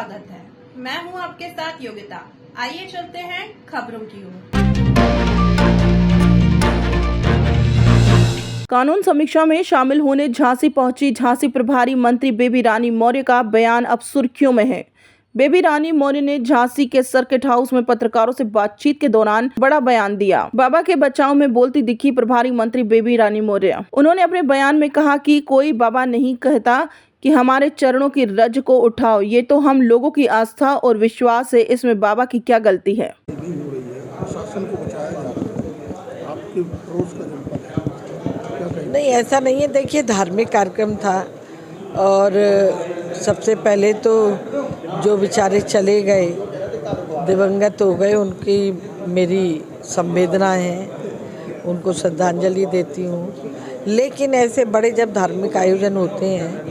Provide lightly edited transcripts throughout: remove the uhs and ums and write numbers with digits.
स्वागत है। मैं हूं आपके साथ योगिता। आइए चलते हैं खबरों की ओर। कानून समीक्षा में शामिल होने झांसी पहुंची झांसी प्रभारी मंत्री बेबी रानी मौर्य का बयान अब सुर्खियों में है। बेबी रानी मौर्य ने झांसी के सर्किट हाउस में पत्रकारों से बातचीत के दौरान बड़ा बयान दिया। बाबा के बचाव में बोलती दिखी प्रभारी मंत्री बेबी रानी मौर्य। उन्होंने अपने बयान में कहा कि कोई बाबा नहीं कहता कि हमारे चरणों की रज को उठाओ, ये तो हम लोगों की आस्था और विश्वास है, इसमें बाबा की क्या गलती है। शासन को बचाया जा रहा है, आपके पड़ोस का जनपद है, क्या कहेंगे? नहीं, ऐसा नहीं है। देखिए, धार्मिक कार्यक्रम था और सबसे पहले तो जो बेचारे चले गए, दिवंगत हो गए, उनकी मेरी संवेदना है, उनको श्रद्धांजलि देती हूँ। लेकिन ऐसे बड़े जब धार्मिक आयोजन होते हैं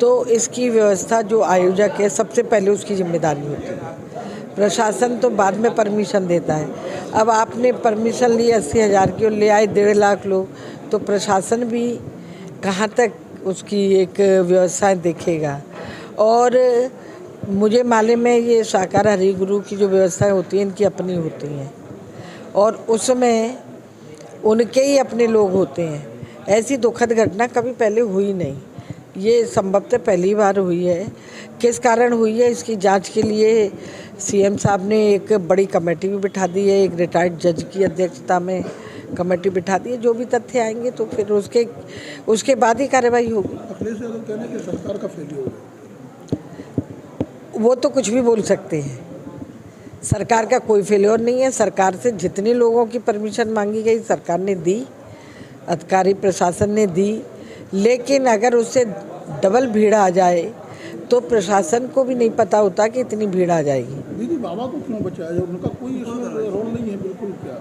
तो इसकी व्यवस्था जो आयोजक है सबसे पहले उसकी जिम्मेदारी होती है। प्रशासन तो बाद में परमिशन देता है। अब आपने परमिशन ली 80,000 की और ले आए 1.5 लाख लोग, तो प्रशासन भी कहाँ तक उसकी एक व्यवस्था देखेगा। और मुझे मालूम है ये साकार हरि गुरु की जो व्यवस्थाएं होती हैं इनकी अपनी होती हैं और उसमें उनके ही अपने लोग होते हैं। ऐसी दुखद घटना कभी पहले हुई नहीं, ये संभवतः पहली बार हुई है। किस कारण हुई है इसकी जांच के लिए सीएम साहब ने एक बड़ी कमेटी भी बिठा दी है, एक रिटायर्ड जज की अध्यक्षता में कमेटी बिठा दी है। जो भी तथ्य आएंगे तो फिर उसके बाद ही कार्रवाई होगी। अखिलेश यादव कहना है कि सरकार का फेलियर है। वो तो कुछ भी बोल सकते हैं, सरकार का कोई फेलियर नहीं है। सरकार से जितने लोगों की परमिशन मांगी गई सरकार ने दी, अधिकारी प्रशासन ने दी, लेकिन अगर उससे डबल भीड़ आ जाए तो प्रशासन को भी नहीं पता होता कि इतनी भीड़ आ जाएगी। दीदी, बाबा को क्यों बचाया जाए? उनका कोई इसमें रोल नहीं है बिल्कुल। क्या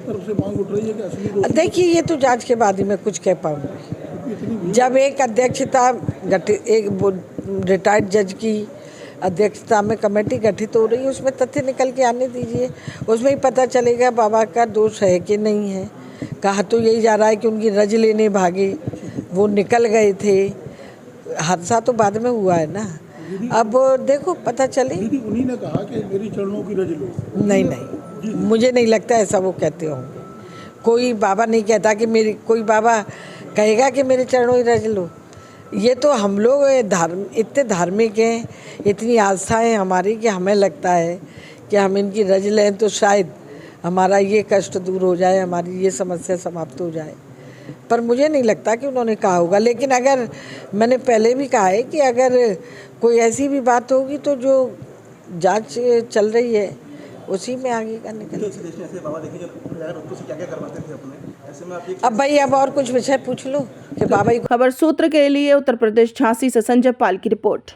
तरफ से मांग उठ रही है कि असली दोषी? देखिए, ये तो जांच के बाद ही मैं कुछ कह पाऊँगी। जब एक अध्यक्षता एक रिटायर्ड जज की अध्यक्षता में कमेटी गठित हो रही है, उसमें तथ्य निकल के आने दीजिए, उसमें ही पता चलेगा बाबा का दोष है कि नहीं है। कहा तो यही जा रहा है कि उनकी रज लेने भागे, वो निकल गए थे। हादसा तो बाद में हुआ है ना, अब देखो पता चले। दीदी, उन्हीं ने कहा कि मेरी चरणों की रज लो। नहीं, मुझे नहीं लगता ऐसा वो कहते होंगे। कोई बाबा नहीं कहता कि मेरी, कोई बाबा कहेगा कि मेरे चरणों की रज लो। ये तो हम लोग इतने धार्मिक हैं, इतनी आस्था है हमारी कि हमें लगता है कि हम इनकी रज लें तो शायद हमारा ये कष्ट दूर हो जाए, हमारी ये समस्या समाप्त हो जाए। पर मुझे नहीं लगता कि उन्होंने कहा होगा। लेकिन अगर मैंने पहले भी कहा है कि अगर कोई ऐसी भी बात होगी तो जो जांच चल रही है उसी में आगे का निकल। अब भाई अब और कुछ विषय पूछ लो कि बाबा। खबर सूत्र के लिए उत्तर प्रदेश झांसी से संजय पाल की रिपोर्ट।